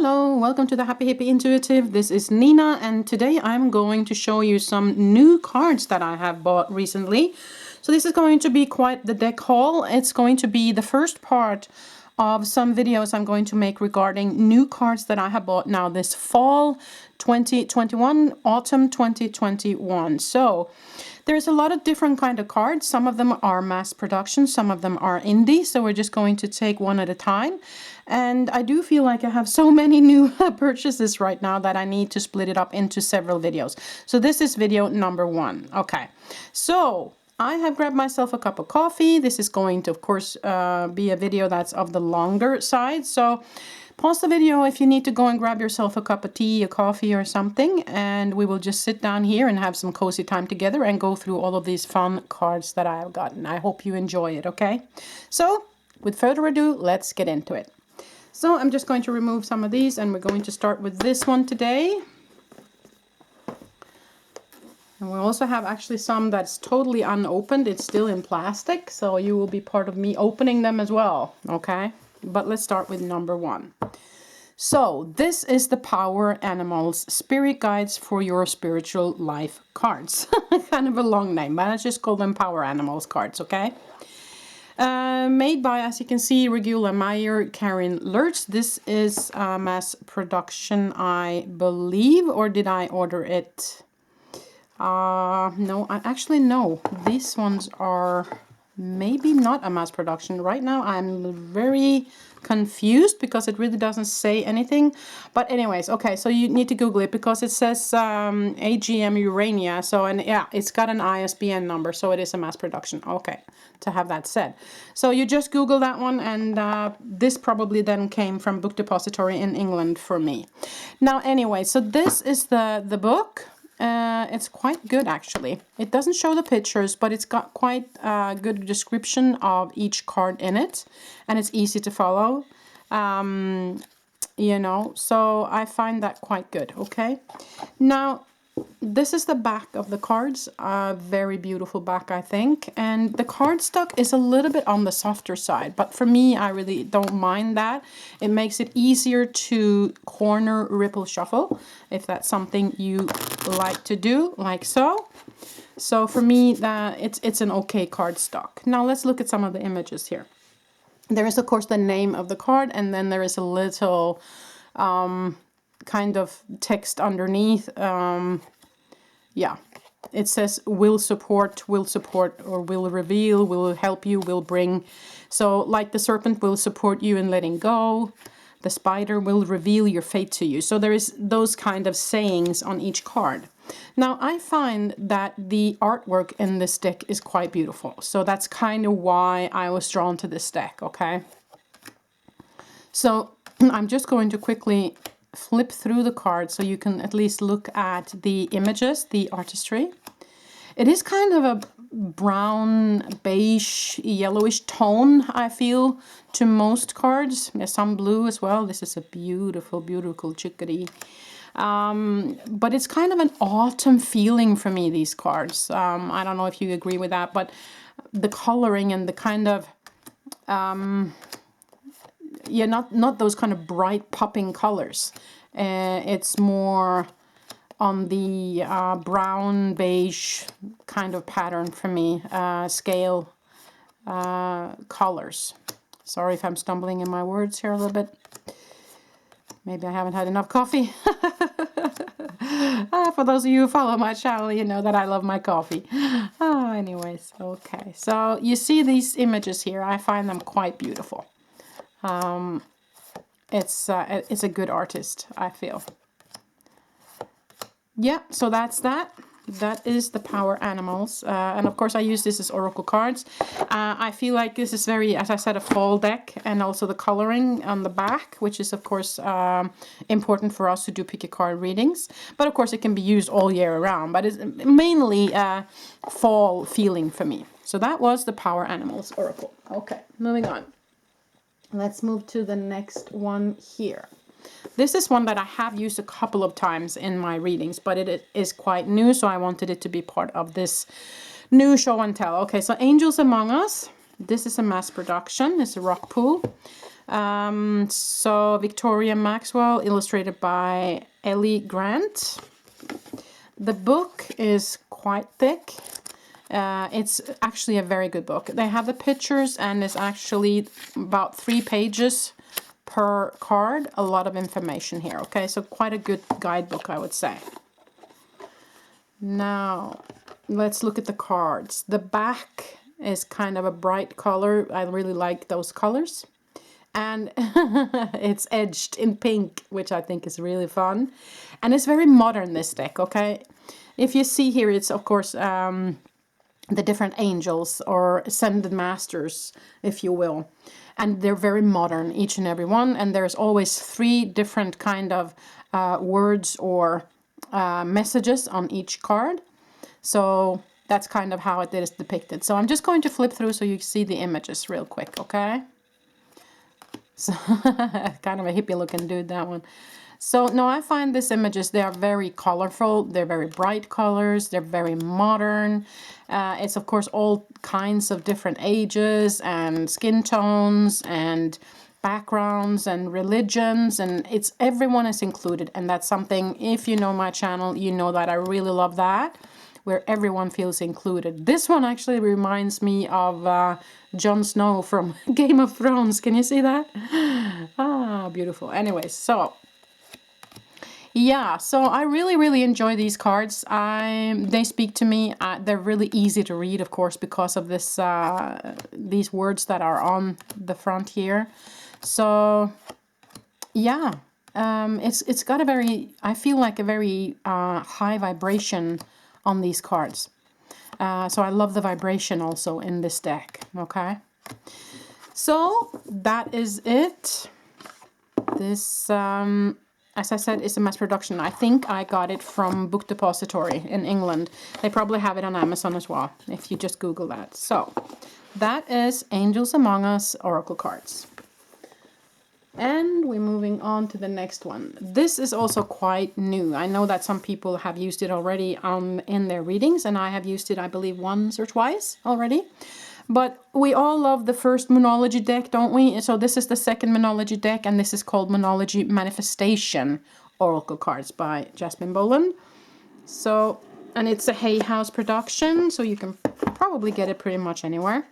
Hello, welcome to the Happy Hippie Intuitive. This is Nina, and today I'm going to show you some new cards that I have bought recently. So this is going to be quite the deck haul. It's going to be the first part of some videos I'm going to make regarding new cards that I have bought now this fall 2021, autumn 2021. So there's a lot of different kind of cards. Some of them are mass production, some of them are indie. So we're just going to take one at a time. And I do feel like I have so many new purchases right now that I need to split it up into several videos. So this is video number 1. Okay, so I have grabbed myself a cup of coffee. This is going to, of course, be a video that's of the longer side. So pause the video if you need to go and grab yourself a cup of tea, a coffee or something. And we will just sit down here and have some cozy time together and go through all of these fun cards that I have gotten. I hope you enjoy it, okay? So with further ado, let's get into it. So I'm just going to remove some of these and we're going to start with this one today. And we also have actually some that's totally unopened. It's still in plastic, so you will be part of me opening them as well, okay? But let's start with number 1. So this is the Power Animals Spirit Guides for Your Spiritual Life cards. Kind of a long name, but let's just call them Power Animals cards, okay? Made by, as you can see, Regula Meyer, Karen Lurch. This is mass production, I believe, or did I order it? No, no. These ones are maybe not a mass production. Right now I'm very confused because it really doesn't say anything. But anyways, okay, so you need to Google it because it says AGM Urania. So, and yeah, it's got an ISBN number, so it is a mass production. Okay, to have that said. So you just Google that one, and this probably then came from Book Depository in England for me. Now anyway, so this is the book. It's quite good actually. It doesn't show the pictures, but it's got quite a good description of each card in it, and it's easy to follow. You know, so I find that quite good. Okay, now this is the back of the cards. Very beautiful back, I think, and the cardstock is a little bit on the softer side, but for me, I really don't mind that. It makes it easier to corner ripple shuffle if that's something you like to do, like so. So for me, it's an okay cardstock. Now let's look at some of the images here. There is of course the name of the card, and then there is a little kind of text underneath. Yeah, it says will support, or will reveal, will help you, will bring. So like the serpent will support you in letting go. The spider will reveal your fate to you. So there is those kind of sayings on each card. Now I find that the artwork in this deck is quite beautiful. So that's kind of why I was drawn to this deck, okay? So I'm just going to quickly flip through the cards so you can at least look at the images, the artistry. It is kind of a brown, beige, yellowish tone, I feel, to most cards. There's some blue as well. This is a beautiful, beautiful chickadee. But it's kind of an autumn feeling for me, these cards. I don't know if you agree with that, but the coloring and the kind of yeah, not those kind of bright popping colors. It's more on the brown beige kind of pattern for me, scale colors. Sorry if I'm stumbling in my words here a little bit. Maybe I haven't had enough coffee. For those of you who follow my channel, you know that I love my coffee. Anyways, okay. So you see these images here. I find them quite beautiful. It's a good artist, I feel. Yeah, so that's that. That is the Power Animals. And of course I use this as oracle cards. I feel like this is very, as I said, a fall deck, and also the coloring on the back, which is of course important for us to do pickacard readings. But of course it can be used all year around, but it's mainly fall feeling for me. So that was the Power Animals Oracle. Okay, moving on. Let's move to the next one here. This is one that I have used a couple of times in my readings, but it is quite new, so I wanted it to be part of this new show and tell. Okay, so Angels Among Us. This is a mass production. It's a rock pool. So Victoria Maxwell, illustrated by Ellie Grant. The book is quite thick. It's actually a very good book. They have the pictures and it's actually about 3 pages per card. A lot of information here. Okay, so quite a good guidebook, I would say. Now, let's look at the cards. The back is kind of a bright color. I really like those colors. And it's edged in pink, which I think is really fun. And it's very modern, this deck, okay? If you see here, it's of course the different angels or ascended masters, if you will. And they're very modern, each and every one. And there's always 3 different kind of words or messages on each card. So that's kind of how it is depicted. So I'm just going to flip through so you see the images real quick, okay? So kind of a hippie looking dude, that one. So no, I find these images, they are very colorful. They're very bright colors. They're very modern. It's of course all kinds of different ages and skin tones and backgrounds and religions, and it's everyone is included. And that's something, if you know my channel, you know that I really love that, where everyone feels included. This one actually reminds me of Jon Snow from Game of Thrones. Can you see that? Ah, beautiful. Anyways, so yeah, so I really enjoy these cards. They speak to me. They're really easy to read, of course, because of this these words that are on the front here. So yeah, it's got a very, I feel like a very high vibration on these cards. So I love the vibration also in this deck. Okay, so that is it. This as I said, is a mass production. I think I got it from Book Depository in England. They probably have it on Amazon as well, if you just Google that. So, that is Angels Among Us Oracle cards. And we're moving on to the next one. This is also quite new. I know that some people have used it already in their readings, and I have used it, I believe, once or twice already. But we all love the first Moonology deck, don't we? So this is the second Moonology deck, and this is called Moonology Manifestation Oracle Cards by Jasmine Boland. So, and it's a Hay House production, so you can probably get it pretty much anywhere.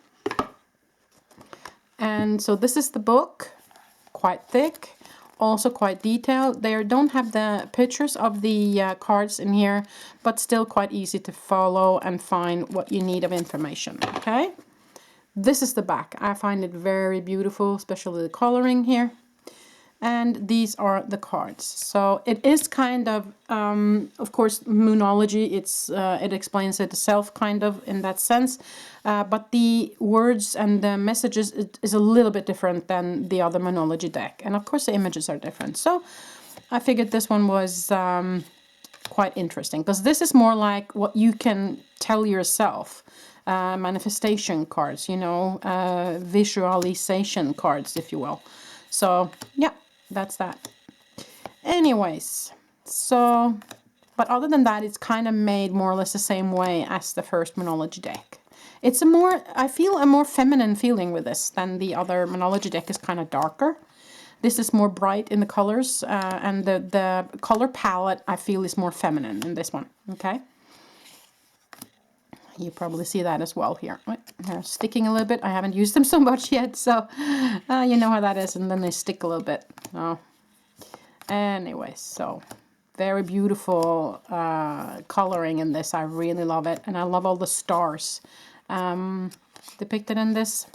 And so this is the book, quite thick, also quite detailed. They don't have the pictures of the cards in here, but still quite easy to follow and find what you need of information, okay? This is the back. I find it very beautiful, especially the coloring here. And these are the cards. So it is kind of course, Moonology. It explains it itself, kind of in that sense. But the words and the messages is a little bit different than the other Moonology deck. And of course, the images are different. So I figured this one was quite interesting, because this is more like what you can tell yourself. Manifestation cards, you know, visualization cards, if you will. So yeah, that's that. Anyways, so, but other than that, it's kind of made more or less the same way as the first Moonology deck. It's a more, I feel a more feminine feeling with this than the other Moonology deck is kind of darker. This is more bright in the colors, and the color palette I feel is more feminine in this one, okay? You probably see that as well here. They're sticking a little bit. I haven't used them so much yet, so you know how that is, and then they stick a little bit. Oh. Anyway, so very beautiful coloring in this. I really love it, and I love all the stars depicted in this.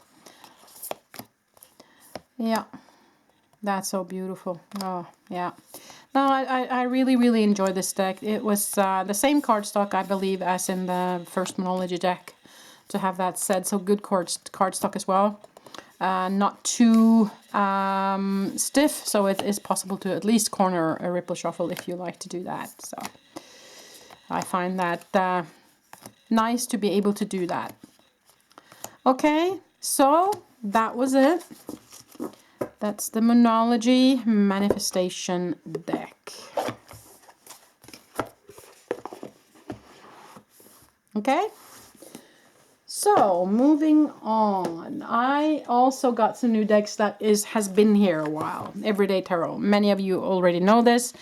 Yeah, that's so beautiful. Oh, yeah. No, I really enjoy this deck. It was the same cardstock, I believe, as in the first Moonology deck, to have that said. So good cardstock as well. Not too stiff, so it is possible to at least corner a ripple shuffle if you like to do that. So I find that nice to be able to do that. Okay, so that was it. That's the Moonology Manifestation deck. Okay, So moving on, I also got some new decks that has been here a while. Everyday Tarot. Many of you already know this.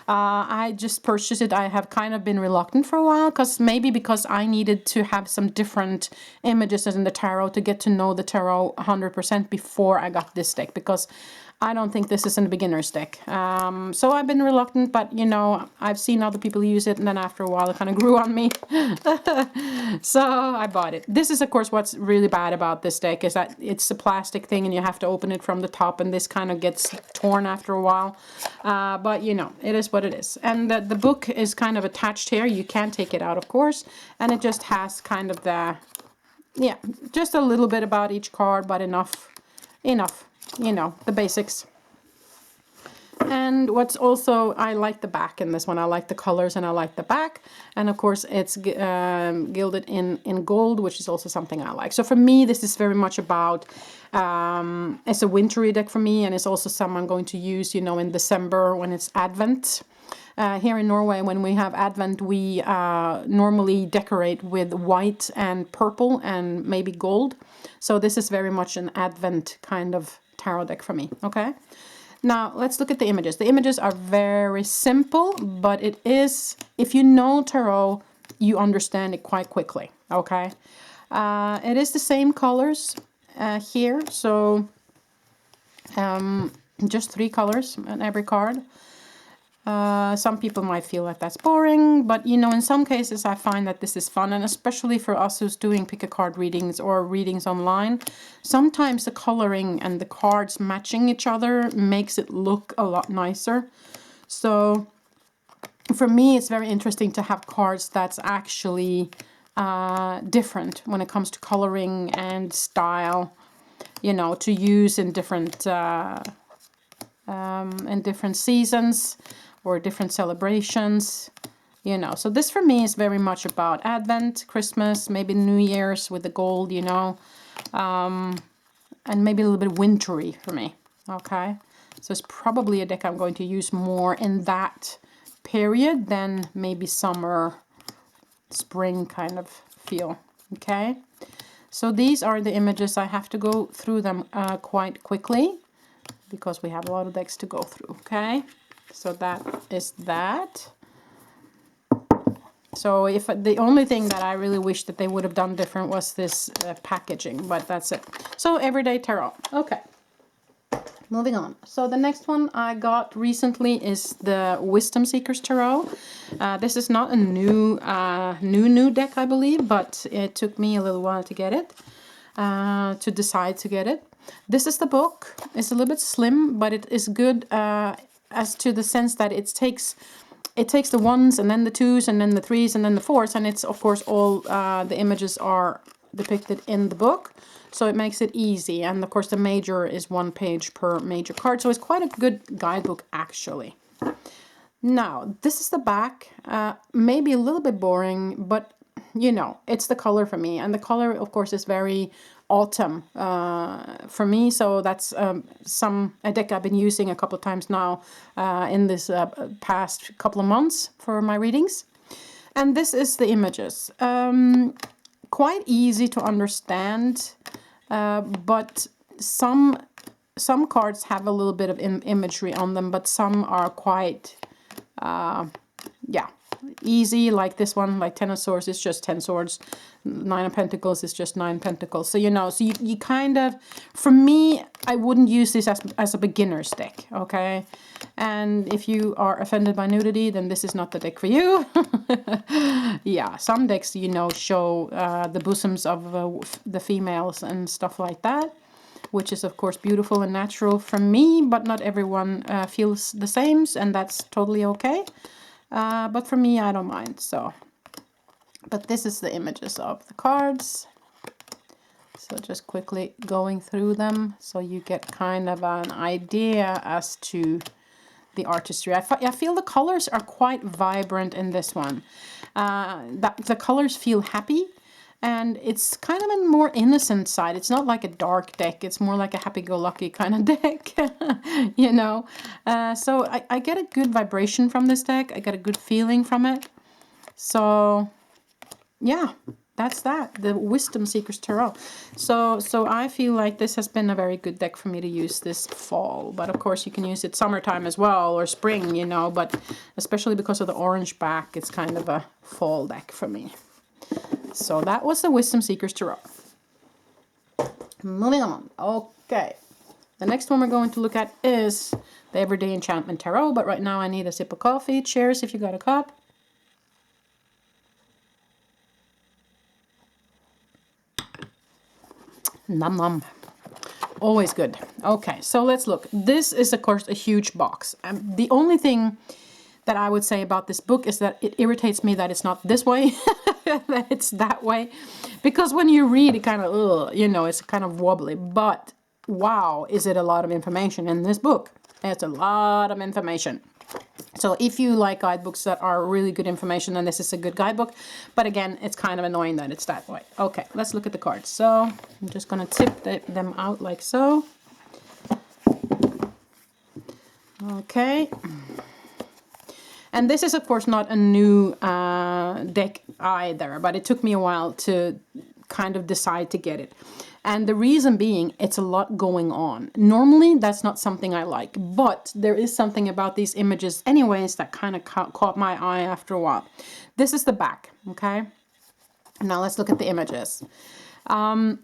I just purchased it. I have kind of been reluctant for a while because I needed to have some different images in the tarot to get to know the tarot 100% before I got this deck, because I don't think this is a beginner's deck. So I've been reluctant, but you know, I've seen other people use it, and then after a while it kind of grew on me. So I bought it. This is of course what's really bad about this deck, is that it's a plastic thing and you have to open it from the top, and this kind of gets torn after a while. But you know, it is what it is. And the book is kind of attached here. You can't take it out, of course. And it just has kind of yeah, just a little bit about each card, but enough, you know, the basics. And what's also, I like the back in this one. I like the colors and I like the back. And of course it's gilded in gold, which is also something I like. So for me, this is very much about, it's a wintry deck for me. And it's also some I'm going to use, you know, in December when it's Advent. Here in Norway, when we have Advent, we normally decorate with white and purple and maybe gold. So this is very much an Advent kind of tarot deck for me. Okay. Now, let's look at the images. The images are very simple, but it is, if you know tarot, you understand it quite quickly, okay? It is the same colors here, so just 3 colors on every card. Some people might feel that that's boring, but you know, in some cases I find that this is fun, and especially for us who's doing pick-a-card readings or readings online, sometimes the coloring and the cards matching each other makes it look a lot nicer. So for me, it's very interesting to have cards that's actually different when it comes to coloring and style, you know, to use in different seasons or different celebrations, you know. So this for me is very much about Advent, Christmas, maybe New Year's with the gold, you know, and maybe a little bit wintry for me, okay? So it's probably a deck I'm going to use more in that period than maybe summer, spring kind of feel, okay? So these are the images. I have to go through them quite quickly, because we have a lot of decks to go through, okay? So that is that. So if the only thing that I really wish that they would have done different was this packaging, but that's it. So Everyday Tarot. Okay. Moving on. So the next one I got recently is the Wisdom Seekers Tarot. This is not a new deck, I believe, but it took me a little while to get it, to decide to get it. This is the book. It's a little bit slim, but it is good as to the sense that it takes the 1s and then the 2s and then the 3s and then the 4s, and it's of course all the images are depicted in the book, so it makes it easy. And of course the major is 1 page per major card, so it's quite a good guidebook actually. Now this is the back. Maybe a little bit boring, but you know, it's the color for me, and the color of course is very autumn for me, so that's a deck I've been using a couple of times now in this past couple of months for my readings. And this is the images. Quite easy to understand, but some cards have a little bit of imagery on them, but some are quite yeah, easy, like this one, like 10 of Swords is just 10 swords, 9 of Pentacles is just 9 pentacles. So you know, so you kind of, for me, I wouldn't use this as a beginner's deck, okay? And if you are offended by nudity, then this is not the deck for you. Yeah, some decks, you know, show the bosoms of the females and stuff like that, which is of course beautiful and natural for me, but not everyone feels the same, and that's totally okay. But for me, I don't mind. So, but this is the images of the cards. So just quickly going through them, so you get kind of an idea as to the artistry. I feel the colors are quite vibrant in this one. The colors feel happy, and it's kind of a more innocent side. It's not like a dark deck. It's more like a happy-go-lucky kind of deck, you know. So I get a good vibration from this deck. I get a good feeling from it. So yeah, that's that. The Wisdom Seekers Tarot. So I feel like this has been a very good deck for me to use this fall. But of course you can use it summertime as well, or spring, you know. But especially because of the orange back, it's kind of a fall deck for me. So that was the Wisdom Seekers Tarot. Moving on. Okay. The next one we're going to look at is the Everyday Enchantment Tarot. But right now I need a sip of coffee. Cheers if you got a cup. Nom nom. Always good. Okay, so let's look. This is, of course, a huge box. The only thing that I would say about this book is that it irritates me that it's not this way, that it's that way. Because when you read it kind of, you know, it's kind of wobbly. But, wow, is it a lot of information in this book. It's a lot of information. So if you like guidebooks that are really good information, then this is a good guidebook. But again, it's kind of annoying that it's that way. Okay, let's look at the cards. So I'm just going to tip them out like so. Okay. And this is, of course, not a new deck either, but it took me a while to kind of decide to get it. And the reason being, it's a lot going on. Normally, that's not something I like, but there is something about these images anyways that kind of caught my eye after a while. This is the back, okay? Now let's look at the images. Some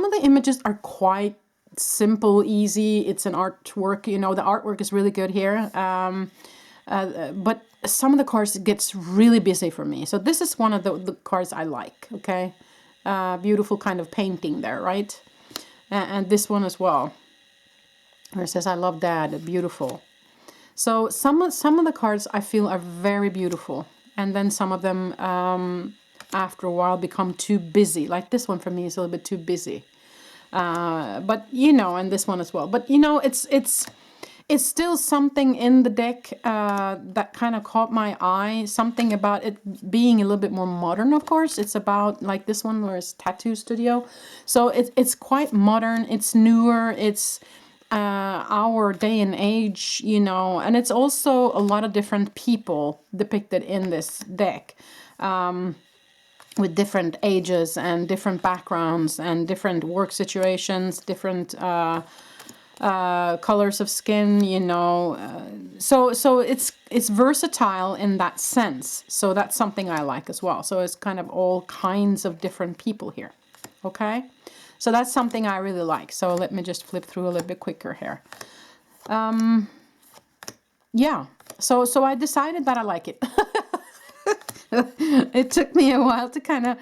of the images are quite simple, easy. It's an artwork, you know, the artwork is really good here. But some of the cards gets really busy for me. So this is one of the cards I like, okay? Beautiful kind of painting there, right? And this one as well, where it says, I love Dad, beautiful. So some of the cards I feel are very beautiful. And then some of them, after a while, become too busy. Like this one for me is a little bit too busy. But, you know, and this one as well. But, you know, it's still something in the deck that kind of caught my eye. Something about it being a little bit more modern, of course. It's about, like this one, where it's Tattoo Studio. So it's quite modern. It's newer. It's our day and age, you know. And it's also a lot of different people depicted in this deck. With different ages and different backgrounds and different work situations, different colors of skin, you know, so it's versatile in that sense. So that's something I like as well. So it's kind of all kinds of different people here. Okay, so that's something I really like. So let me just flip through a little bit quicker here. Yeah, so I decided that I like it. It took me a while to kind of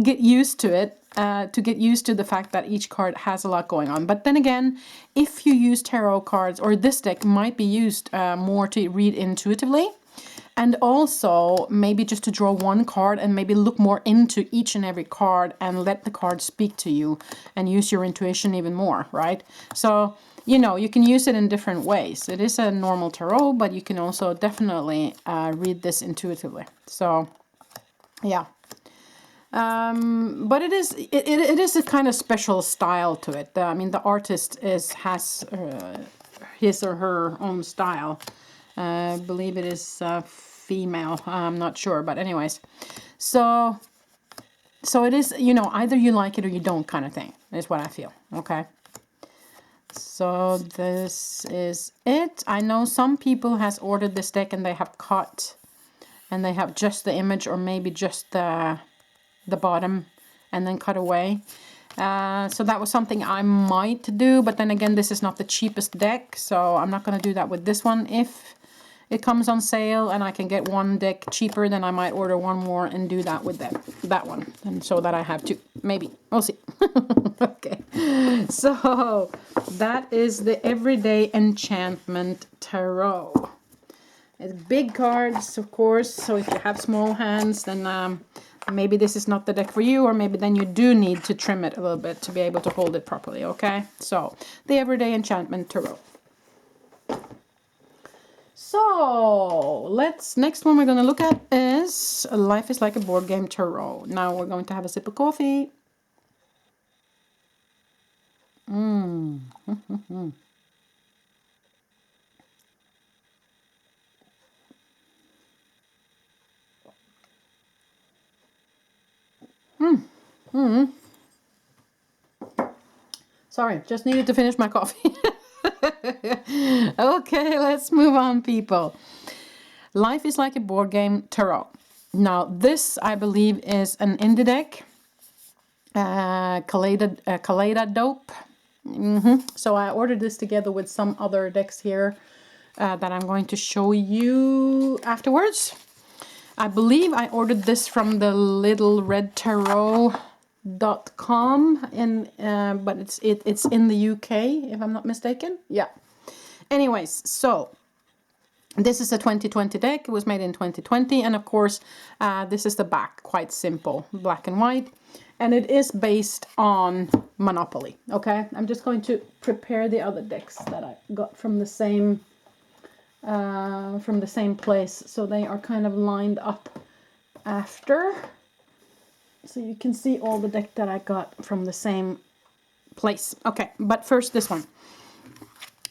get used to it, to get used to the fact that each card has a lot going on. But then again, if you use tarot cards, or this deck might be used more to read intuitively, and also maybe just to draw one card and maybe look more into each and every card and let the card speak to you and use your intuition even more, right? So, you know, you can use it in different ways. It is a normal tarot, but you can also definitely read this intuitively. So, yeah. But it is a kind of special style to it. I mean, the artist has his or her own style. I believe it is female. I'm not sure, but anyways. So it is, you know, either you like it or you don't, kind of thing, is what I feel. Okay. So this is it. I know some people has ordered this deck and they have cut and they have just the image or maybe just the bottom and then cut away. So that was something I might do, but then again, this is not the cheapest deck, so I'm not going to do that with this one. If it comes on sale and I can get one deck cheaper, then I might order one more and do that with that one, and so that I have two, maybe, we'll see. Okay, so that is the Everyday Enchantment Tarot. It's big cards, of course, so if you have small hands, then maybe this is not the deck for you, or maybe then you do need to trim it a little bit to be able to hold it properly, okay? So, the Everyday Enchantment Tarot. So, next one we're going to look at is Life is Like a Board Game Tarot. Now we're going to have a sip of coffee. Sorry, just needed to finish my coffee. Okay, let's move on, people. Life is like a board game tarot. Now, this, I believe, is an indie deck. Kaleidadope. So I ordered this together with some other decks here that I'm going to show you afterwards. I believe I ordered this from the littleredtarot.com, but it's in the UK, if I'm not mistaken. Yeah. Anyways, so this is a 2020 deck. It was made in 2020, and of course, this is the back, quite simple, black and white, and it is based on Monopoly. Okay, I'm just going to prepare the other decks that I got from the same place, so they are kind of lined up after, so you can see all the deck that I got from the same place. Okay, but first this one.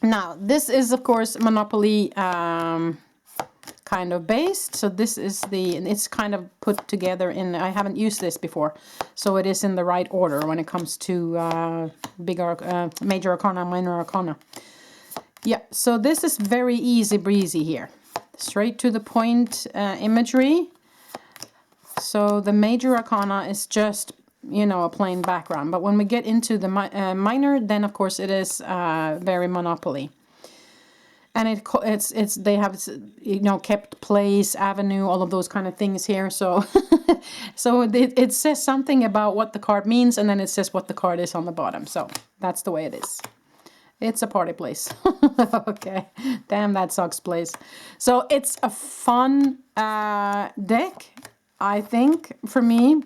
Now, this is, of course, Monopoly kind of based. So this is it's kind of put together in, I haven't used this before, so it is in the right order when it comes to major arcana, minor arcana. Yeah, so this is very easy breezy here. Straight to the point imagery. So the major arcana is just, you know, a plain background, but when we get into the minor, then of course it is very Monopoly, and they have, you know, kept place, avenue, all of those kind of things here. So so it says something about what the card means, and then it says what the card is on the bottom. So that's the way it is. It's a party place. Okay, damn, that sucks place. So it's a fun deck, I think, for me.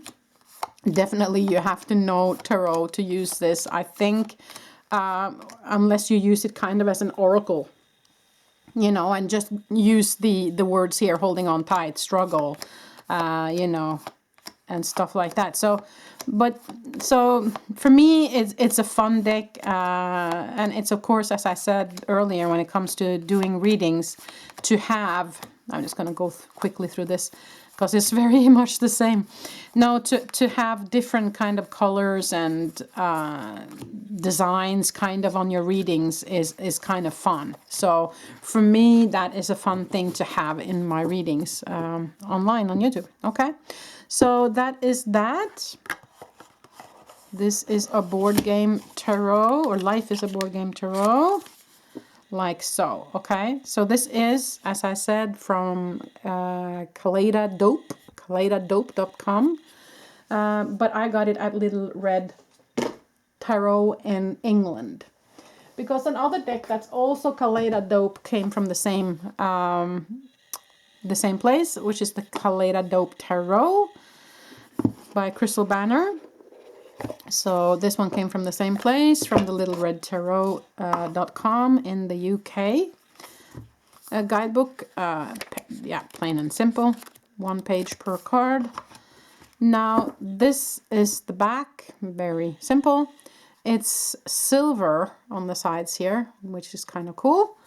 Definitely you have to know tarot to use this, I think, unless you use it kind of as an oracle, you know, and just use the words here, holding on tight, struggle, you know, and stuff like that. So for me, it's a fun deck, and it's, of course, as I said earlier, when it comes to doing readings, to have, I'm just going to go quickly through this, because it's very much the same. No, to have different kind of colors and designs kind of on your readings is kind of fun. So for me, that is a fun thing to have in my readings online on YouTube. Okay, so that is that. This is a board game tarot, or Life is a board game tarot. Like so, okay? So this is, as I said, from Kaleidadope.com. But I got it at Little Red Tarot in England. Because another deck that's also Kaleidadope came from the same place, which is the Kaleidadope Tarot by Crystal Banner. So this one came from the same place, from the littleredtarot.com in the UK. A guidebook, yeah, plain and simple, 1 page per card. Now this is the back, very simple. It's silver on the sides here, which is kind of cool.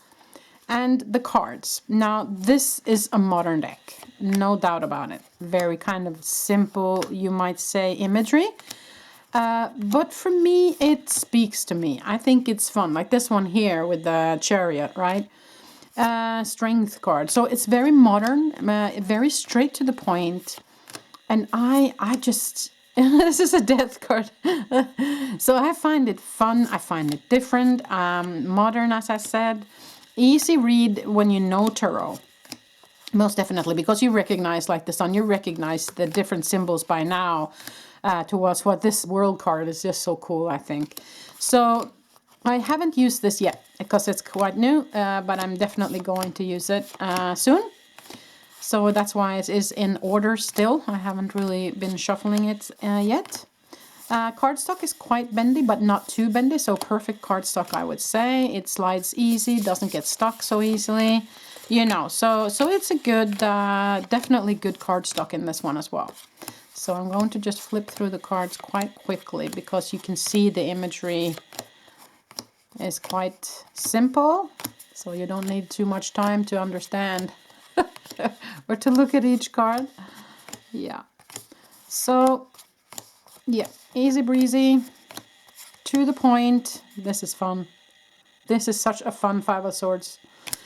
And the cards. Now this is a modern deck, no doubt about it. Very kind of simple, you might say, imagery. But for me, it speaks to me. I think it's fun, like this one here with the chariot, right? Strength card. So it's very modern, very straight to the point. And I just, this is a death card. So I find it fun. I find it different, modern, as I said. Easy read when you know tarot. Most definitely, because you recognize, like the sun, you recognize the different symbols by now. To us, what this world card is just so cool, I think. So I haven't used this yet because it's quite new, but I'm definitely going to use it soon. So that's why it is in order still. I haven't really been shuffling it yet. Cardstock is quite bendy, but not too bendy, so perfect cardstock, I would say. It slides easy, doesn't get stuck so easily, you know. So it's a good, definitely good cardstock in this one as well. So I'm going to just flip through the cards quite quickly, because you can see the imagery is quite simple. So you don't need too much time to understand or to look at each card. Yeah. So Yeah, easy breezy, to the point. This is fun. This is such a fun Five of Swords.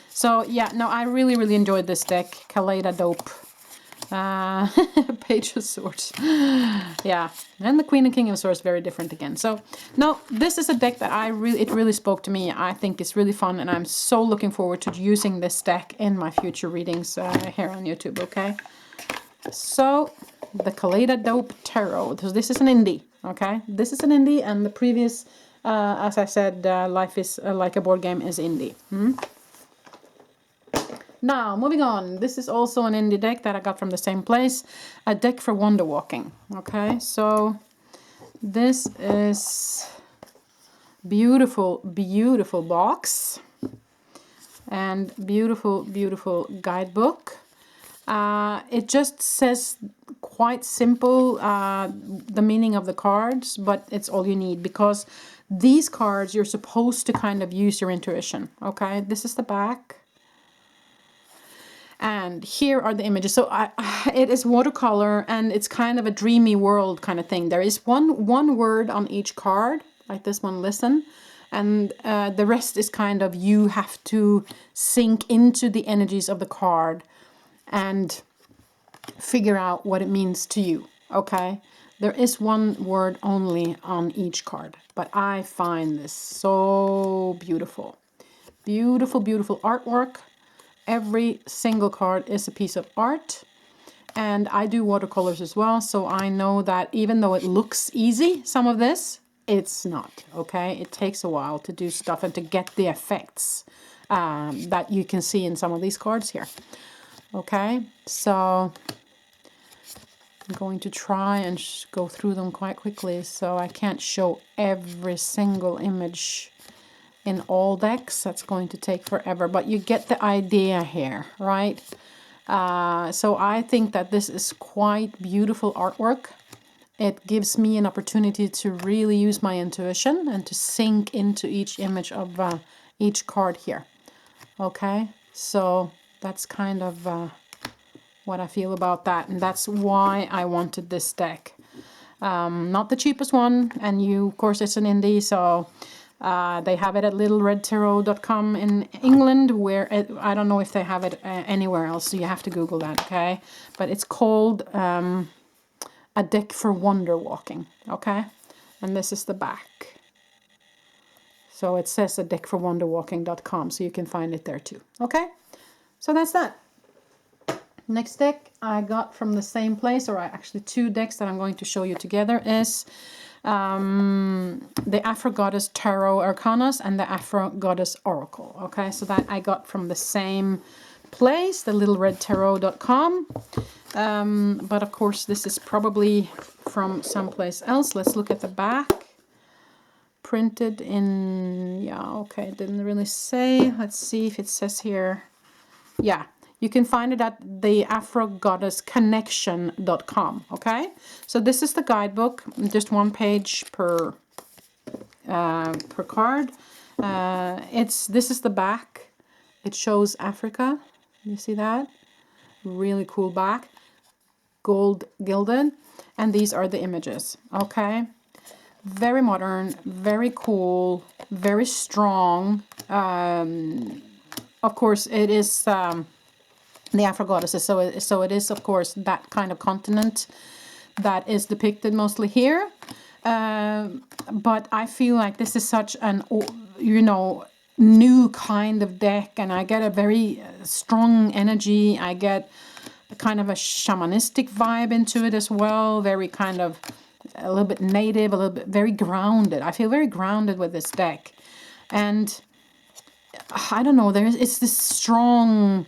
So yeah, no, I really, really enjoyed this deck. Kaleidadope. Page of Swords. Yeah, and the Queen and King of Swords, very different again. So no, this is a deck that it really spoke to me. I think it's really fun, and I'm so looking forward to using this deck in my future readings here on YouTube, okay? So, the Kaleidadope Tarot. This is an indie, okay? This is an indie, and the previous, as I said, Life is Like a Board Game is indie. Now, moving on. This is also an indie deck that I got from the same place. A deck for wonder walking, okay? So, this is beautiful, beautiful box. And beautiful, beautiful guidebook. It just says quite simple the meaning of the cards, but it's all you need, because these cards you're supposed to kind of use your intuition. Okay, this is the back, and here are the images. So it is watercolor, and it's kind of a dreamy world kind of thing. There is one word on each card, like this one, listen. And the rest is kind of, you have to sink into the energies of the card and figure out what it means to you, okay? There is one word only on each card, but I find this so beautiful. Beautiful, beautiful artwork. Every single card is a piece of art. And I do watercolors as well, so I know that even though it looks easy, some of this, it's not, okay? It takes a while to do stuff and to get the effects that you can see in some of these cards here. Okay, so I'm going to try and go through them quite quickly, so I can't show every single image in all decks. That's going to take forever, but you get the idea here, right? So I think that this is quite beautiful artwork. It gives me an opportunity to really use my intuition and to sink into each image of each card here. Okay, so that's kind of what I feel about that, and that's why I wanted this deck. Not the cheapest one, and of course, it's an indie, so they have it at littleredtarot.com in England, where I don't know if they have it anywhere else, so you have to Google that, okay? But it's called A Deck for Wonder Walking, okay? And this is the back. So it says a deck for wonderwalking.com, so you can find it there too. Okay, so that's that. Next deck I got from the same place, or actually two decks that I'm going to show you together, is the Afro Goddess Tarot Arcanas and the Afro Goddess Oracle. Okay, so that I got from the same place, the littleredtarot.com. But of course this is probably from someplace else. Let's look at the back. Printed in, yeah, okay, it didn't really say. Let's see if it says here. Yeah, you can find it at the afrogoddessconnection.com, okay? So this is the guidebook, just one page per card. This is the back. It shows Africa. You see that? Really cool back. Gold gilded. And these are the images, okay? Very modern, very cool, very strong. Of course, it is the Afro goddesses, so it is, of course, that kind of continent that is depicted mostly here. But I feel like this is such an, new kind of deck, and I get a very strong energy. I get a kind of a shamanistic vibe into it as well, very kind of a little bit native, a little bit very grounded. I feel very grounded with this deck. And I don't know, it's this strong,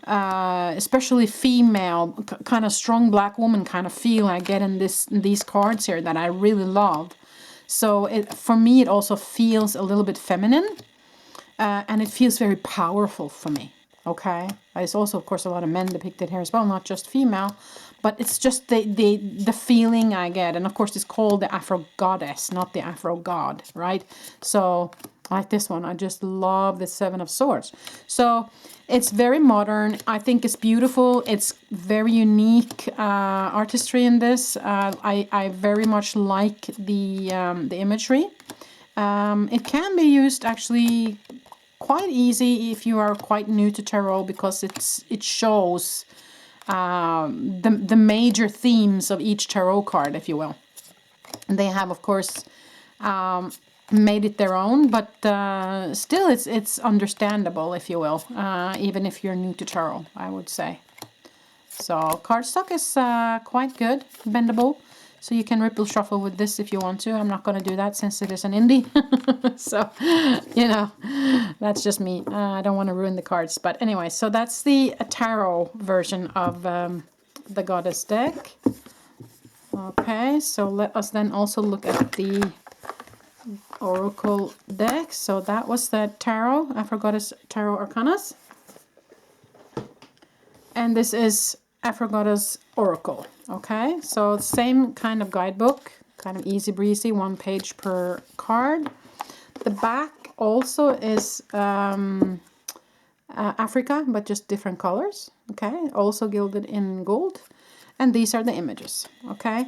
especially female, kind of strong black woman kind of feel I get in these cards here that I really love. So for me, it also feels a little bit feminine, and it feels very powerful for me. Okay, there's also, of course, a lot of men depicted here as well, not just female, but it's just the feeling I get. And of course, it's called the Afro Goddess, not the Afro God, right? So Like this one, I just love the Seven of Swords. So it's very modern. I think it's beautiful. It's very unique artistry in this. I very much like the imagery. It can be used actually quite easy if you are quite new to tarot, because it shows the major themes of each tarot card, if you will. And they have, of course, made it their own, but still it's understandable, if you will, even if you're new to tarot, I would say. So cardstock is quite good, bendable, so you can ripple shuffle with this if you want to. I'm not going to do that since it is an indie. So, you know, that's just me. I don't want to ruin the cards. But anyway, so that's the tarot version of the Goddess deck. Okay, so let us then also look at the Oracle deck. So that was the Tarot, Afro Goddess Tarot Arcanas. And this is Afro Goddess Oracle. Okay, so same kind of guidebook, kind of easy breezy, 1 page per card. The back also is Africa, but just different colors. Okay, also gilded in gold. And these are the images. Okay,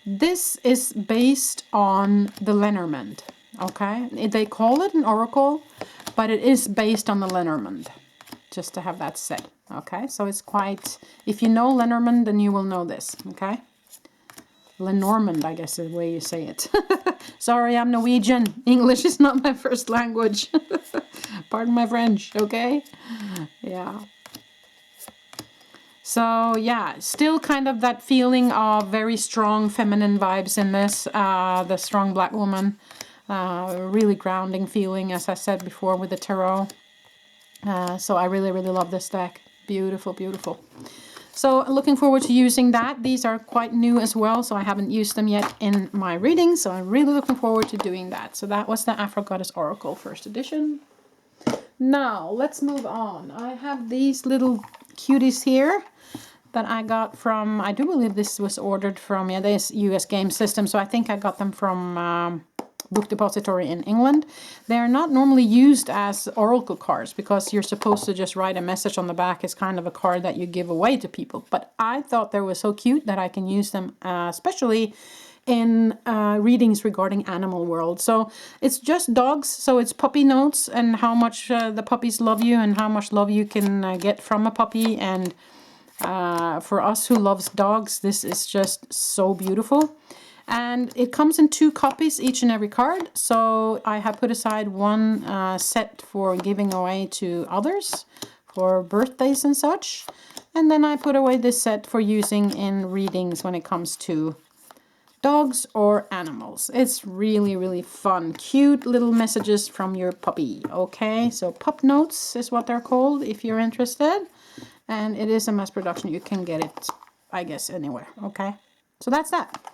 this is based on the Lenormand. Okay, they call it an oracle, but it is based on the Lenormand, just to have that said. Okay, so it's quite, if you know Lenormand, then you will know this. Okay, Lenormand, I guess is the way you say it. Sorry, I'm Norwegian. English is not my first language. Pardon my French. Okay, yeah. So yeah, still kind of that feeling of very strong feminine vibes in this. The strong black woman. Really grounding feeling, as I said before, with the tarot. So I really, really love this deck. Beautiful, beautiful. So looking forward to using that. These are quite new as well, so I haven't used them yet in my reading. So I'm really looking forward to doing that. So that was the Afro Goddess Oracle first edition. Now, let's move on. I have these little cuties here that I got from, I do believe this was ordered from, yeah, this US game system. So I think I got them from Book Depository in England. They are not normally used as oracle cards because you're supposed to just write a message on the back. It's kind of a card that you give away to people. But I thought they were so cute that I can use them, especially in readings regarding animal world. So it's just dogs, so it's puppy notes and how much the puppies love you and how much love you can get from a puppy. And for us who loves dogs, this is just so beautiful. And it comes in 2 copies, each and every card. So I have put aside one set for giving away to others for birthdays and such. And then I put away this set for using in readings when it comes to dogs or animals. It's really, really fun. Cute little messages from your puppy. Okay, so Pup Notes is what they're called if you're interested. And it is a mass production. You can get it, I guess, anywhere. Okay, so that's that.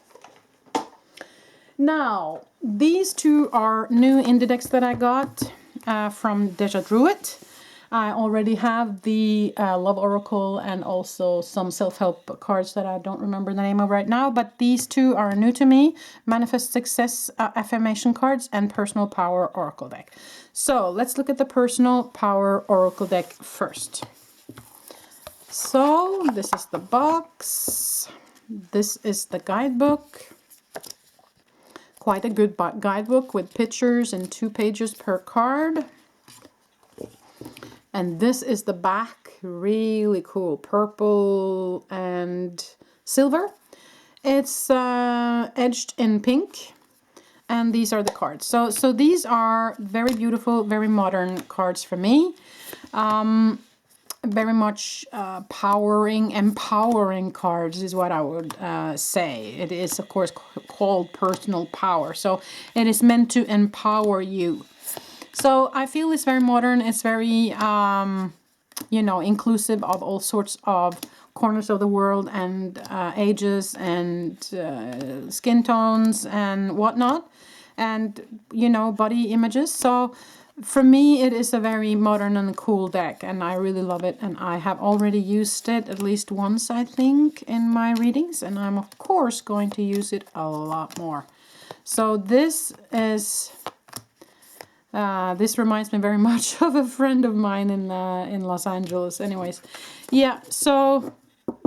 Now, these 2 are new indie decks that I got from Deja Druid. I already have the Love Oracle and also some self-help cards that I don't remember the name of right now, but these 2 are new to me. Manifest Success Affirmation cards and Personal Power Oracle deck. So let's look at the Personal Power Oracle deck first. So this is the box. This is the guidebook. Quite a good guidebook with pictures and 2 pages per card. And this is the back, really cool, purple and silver. It's edged in pink, and these are the cards. So these are very beautiful, very modern cards for me. Very much empowering cards is what I would say. It is, of course, called personal power. So it is meant to empower you. So I feel it's very modern. It's very, you know, inclusive of all sorts of corners of the world and ages and skin tones and whatnot. And, you know, body images. So for me, it is a very modern and cool deck, and I really love it. And I have already used it at least once, I think, in my readings. And I'm, of course, going to use it a lot more. So this is This reminds me very much of a friend of mine in Los Angeles. Anyways, yeah, so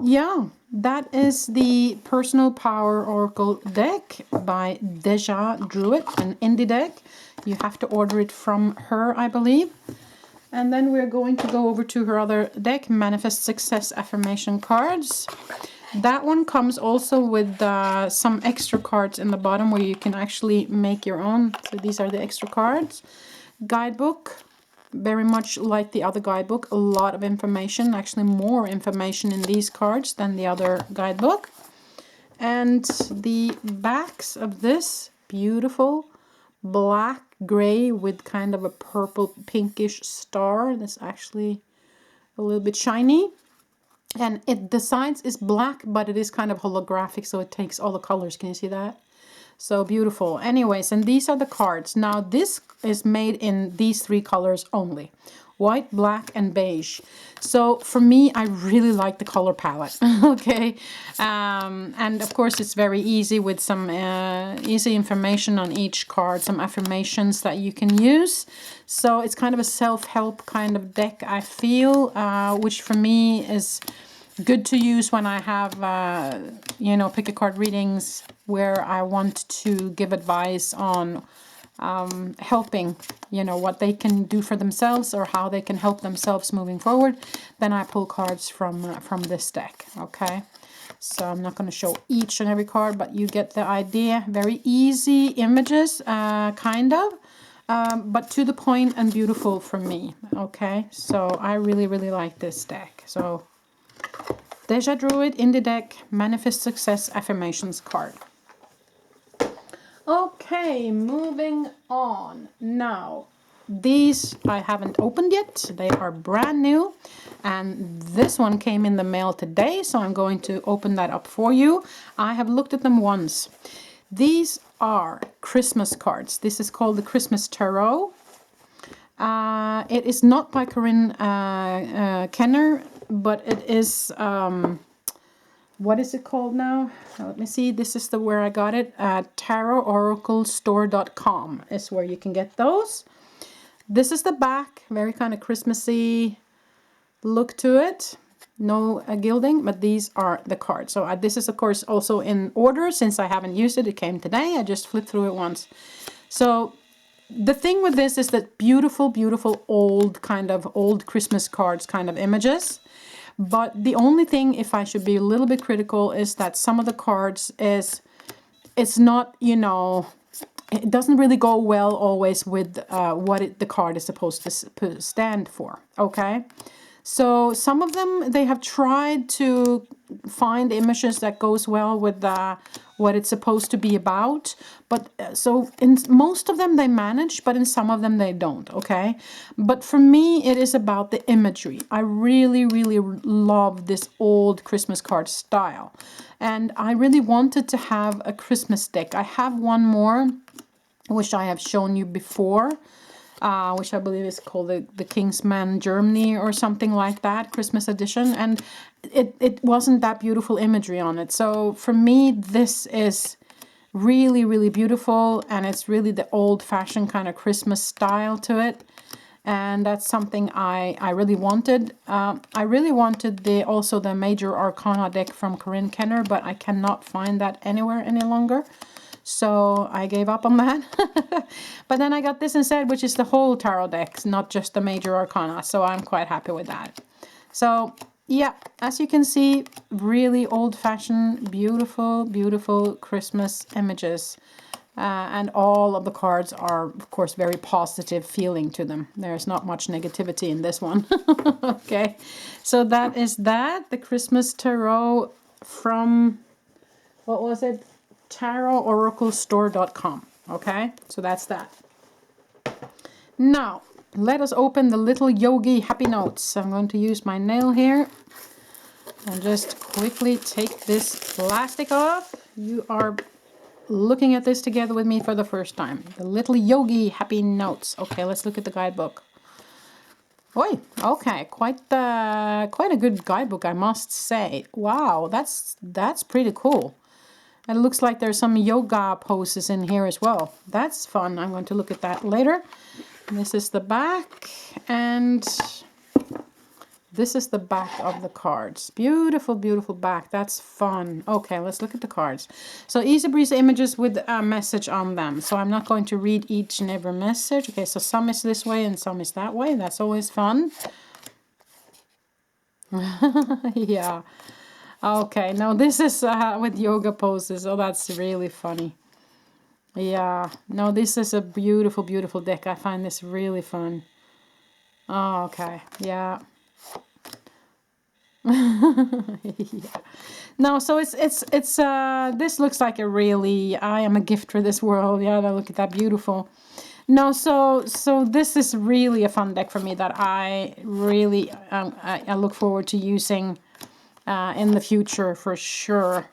yeah, that is the Personal Power Oracle deck by Deja Druid, an indie deck. You have to order it from her, I believe. And then we're going to go over to her other deck, Manifest Success Affirmation Cards. That one comes also with some extra cards in the bottom where you can actually make your own. So these are the extra cards. Guidebook, very much like the other guidebook, a lot of information, actually more information in these cards than the other guidebook. And the backs of this beautiful black gray with kind of a purple pinkish star that's actually a little bit shiny. And the sides is black, but it is kind of holographic, so it takes all the colors. Can you see that? So beautiful. Anyways, and these are the cards. Now this is made in these three colors only: white, black, and beige. So for me, I really like the color palette. Okay, and of course it's very easy with some easy information on each card, some affirmations that you can use. So it's kind of a self-help kind of deck, I feel, which for me is good to use when I have, you know, pick a card readings where I want to give advice on helping, you know, what they can do for themselves or how they can help themselves moving forward. Then I pull cards from this deck. Okay, so I'm not going to show each and every card, but you get the idea. Very easy images, kind of, but to the point and beautiful for me. Okay, so I really like this deck. So Deja Druid in the deck, Manifest Success Affirmations card. Okay, moving on. Now, these I haven't opened yet. They are brand new. And this one came in the mail today, so I'm going to open that up for you. I have looked at them once. These are Christmas cards. This is called the Christmas Tarot. It is not by Corinne Kenner, but it is, what is it called now? Let me see. This is where I got it. Tarotoraclestore.com is where you can get those. This is the back, very kind of Christmassy look to it. No gilding, but these are the cards. So this is, of course, also in order since I haven't used it. It came today. I just flipped through it once. So the thing with this is that beautiful old Christmas cards kind of images. But the only thing, if I should be a little bit critical, is that some of the cards it's not, you know, it doesn't really go well always with what the card is supposed to stand for. Okay, so some of them, they have tried to find images that goes well with what it's supposed to be about, but so in most of them they manage, but in some of them they don't. Okay, but for me it is about the imagery. I really love this old Christmas card style, and I really wanted to have a Christmas deck. I have one more which I have shown you before, which I believe is called the Kingsman Germany or something like that, Christmas edition, and it wasn't that beautiful imagery on it. So for me, this is really beautiful, and it's really the old-fashioned kind of Christmas style to it, and that's something I really wanted. I really wanted also the Major Arcana deck from Corinne Kenner, but I cannot find that anywhere any longer. So I gave up on that. But then I got this instead, which is the whole tarot deck, not just the Major Arcana. So I'm quite happy with that. So yeah, as you can see, really old-fashioned, beautiful Christmas images. And all of the cards are, of course, very positive feeling to them. There's not much negativity in this one. Okay, so that is that. The Christmas Tarot from, what was it? Tarotoraclestore.com. Okay, so that's that. Now, let us open the little Yogi Happy Notes. I'm going to use my nail here and just quickly take this plastic off. You are looking at this together with me for the first time. The little Yogi Happy Notes. Okay, let's look at the guidebook. Oi, okay, quite a good guidebook, I must say. Wow, that's pretty cool. And it looks like there's some yoga poses in here as well. That's fun. I'm going to look at that later. This is the back, and this is the back of the cards. Beautiful, beautiful back. That's fun. Okay, let's look at the cards. So easy breezy images with a message on them. So I'm not going to read each and every message. Okay, so some is this way and some is that way. That's always fun. Yeah. Okay, now this is with yoga poses. Oh, that's really funny. Yeah, no, this is a beautiful, beautiful deck. I find this really fun. Oh, okay, yeah. Yeah. No, so it's this looks like a really, I am a gift for this world. Yeah, look at that, beautiful. No, so this is really a fun deck for me that I really I look forward to using in the future for sure.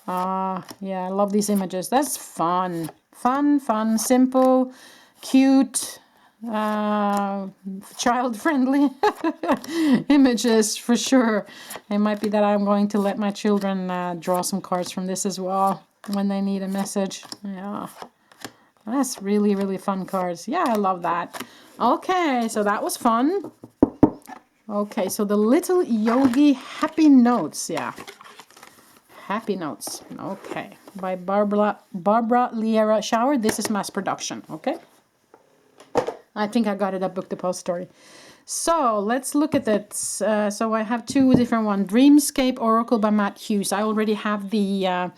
Yeah, I love these images. That's fun. Fun, simple, cute, child-friendly images for sure. It might be that I'm going to let my children draw some cards from this as well when they need a message. Yeah, that's really, really fun cards. Yeah, I love that. Okay, so that was fun. Okay, so the little Yogi happy notes. Yeah. Happy Notes. Okay. By Barbara Liera Shower. This is mass production. Okay. I think I got it at Book Depository. So let's look at it. So I have two different ones. Dreamscape Oracle by Matt Hughes. I already have the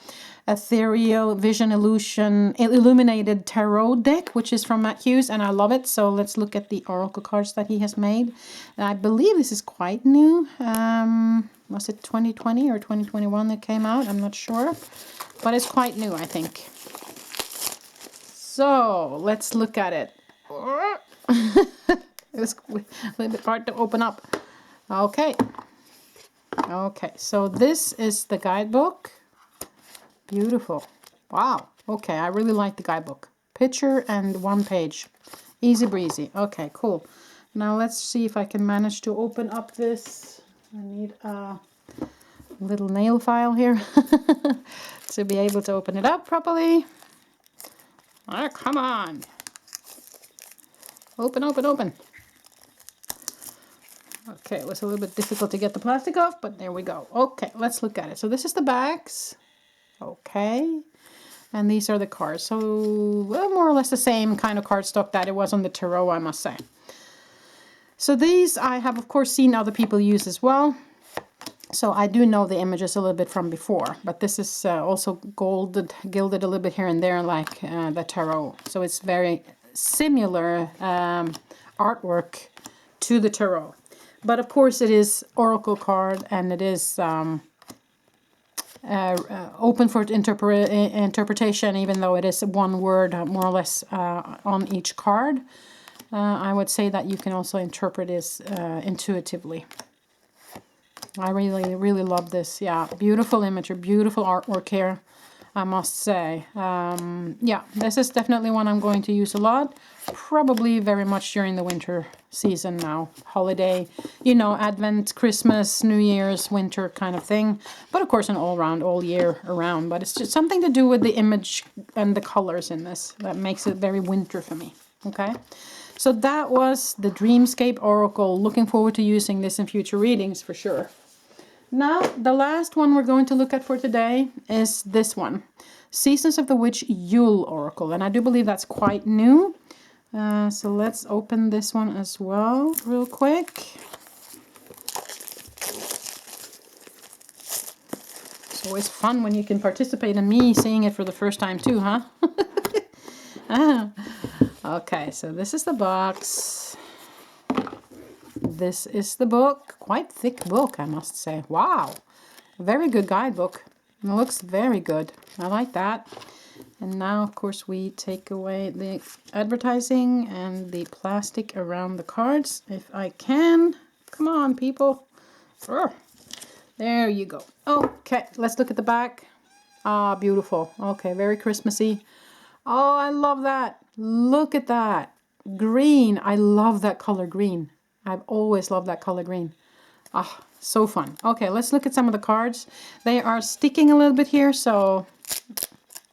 Ethereal Vision Illusion Illuminated Tarot deck, which is from Matt Hughes, and I love it. So let's look at the oracle cards that he has made. And I believe this is quite new. Was it 2020 or 2021 that came out? I'm not sure, but it's quite new, I think. So let's look at it. It was a little bit hard to open up. Okay. Okay, so this is the guidebook. Beautiful. Wow. Okay, I really like the guidebook. Picture and one page. Easy breezy. Okay, cool. Now let's see if I can manage to open up this. I need a little nail file here to be able to open it up properly. Oh, come on. Open, open, open. Okay, it was a little bit difficult to get the plastic off, but there we go. Okay, let's look at it. So this is the backs. Okay. And these are the cards. So, well, more or less the same kind of cardstock that it was on the tarot, I must say. So these I have, of course, seen other people use as well. So I do know the images a little bit from before. But this is also gilded a little bit here and there like the tarot. So it's very similar artwork to the tarot. But of course it is oracle card and it is open for interpretation, even though it is one word more or less on each card. I would say that you can also interpret this intuitively. I really, really love this. Yeah, beautiful imagery, beautiful artwork here, I must say. Yeah, this is definitely one I'm going to use a lot. Probably very much during the winter season now. Holiday, you know, Advent, Christmas, New Year's, winter kind of thing. But of course an all-round, all year around. But it's just something to do with the image and the colors in this that makes it very winter for me. Okay. So that was the Dreamscape Oracle. Looking forward to using this in future readings for sure. Now, the last one we're going to look at for today is this one. Seasons of the Witch Yule Oracle. And I do believe that's quite new. So let's open this one as well real quick. It's always fun when you can participate in me seeing it for the first time too, huh? Okay, so this is the box. This is the book. Quite thick book, I must say. Wow. Very good guidebook. It looks very good. I like that. And now, of course, we take away the advertising and the plastic around the cards. If I can. Come on, people. There you go. Okay, let's look at the back. Ah, beautiful. Okay, very Christmassy. Oh, I love that. Look at that. Green. I love that color green. I've always loved that color green. Ah, so fun. Okay, let's look at some of the cards. They are sticking a little bit here, so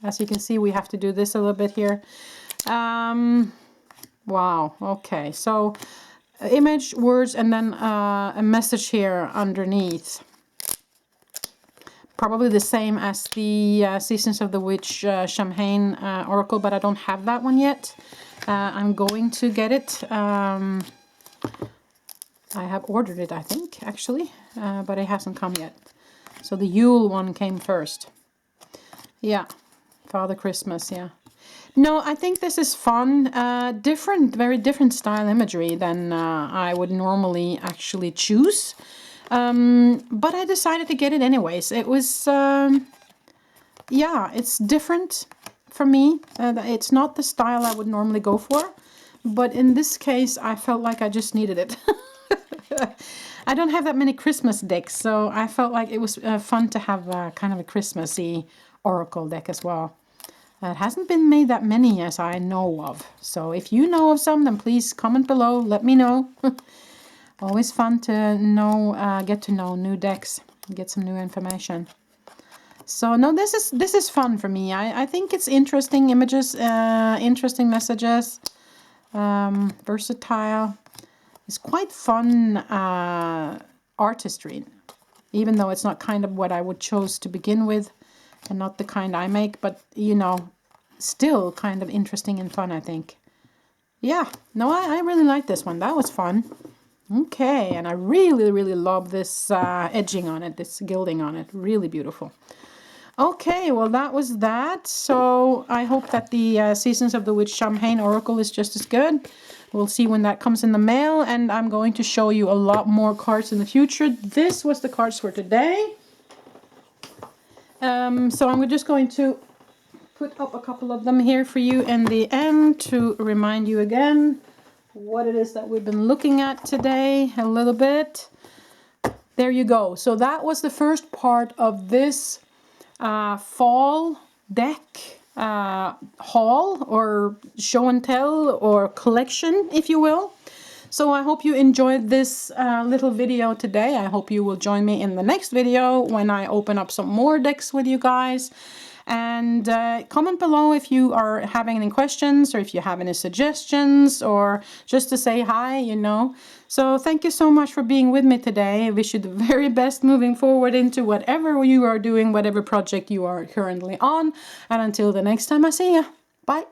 as you can see, we have to do this a little bit here. Wow. Okay. So image, words, and then a message here underneath. Probably the same as the Seasons of the Witch Champagne Oracle, but I don't have that one yet. I'm going to get it. I have ordered it, I think, actually, but it hasn't come yet. So the Yule one came first. Yeah, Father Christmas, yeah. No, I think this is fun. Different, very different style imagery than I would normally actually choose. But I decided to get it anyways. It was, yeah, it's different for me. It's not the style I would normally go for. But in this case, I felt like I just needed it. I don't have that many Christmas decks, so I felt like it was fun to have kind of a Christmassy oracle deck as well. It hasn't been made that many as I know of. So if you know of some, then please comment below. Let me know. Always fun to know, get to know new decks, get some new information. So no, this is fun for me. I think it's interesting images, interesting messages, versatile. It's quite fun artistry, even though it's not kind of what I would choose to begin with, and not the kind I make, but you know, still kind of interesting and fun, I think. Yeah, no, I really like this one. That was fun. Okay, and I really, really love this edging on it, this gilding on it. Really beautiful. Okay, well, that was that. So I hope that the Seasons of the Witch Champagne Oracle is just as good. We'll see when that comes in the mail, and I'm going to show you a lot more cards in the future. This was the cards for today. So I'm just going to put up a couple of them here for you in the end to remind you again what it is that we've been looking at today a little bit. There you go. So that was the first part of this fall deck haul or show and tell or collection, if you will. So I hope you enjoyed this little video today. I hope you will join me in the next video when I open up some more decks with you guys. And comment below if you are having any questions or if you have any suggestions or just to say hi, you know. So thank you so much for being with me today. I wish you the very best moving forward into whatever you are doing, whatever project you are currently on. And until the next time I see you. Bye.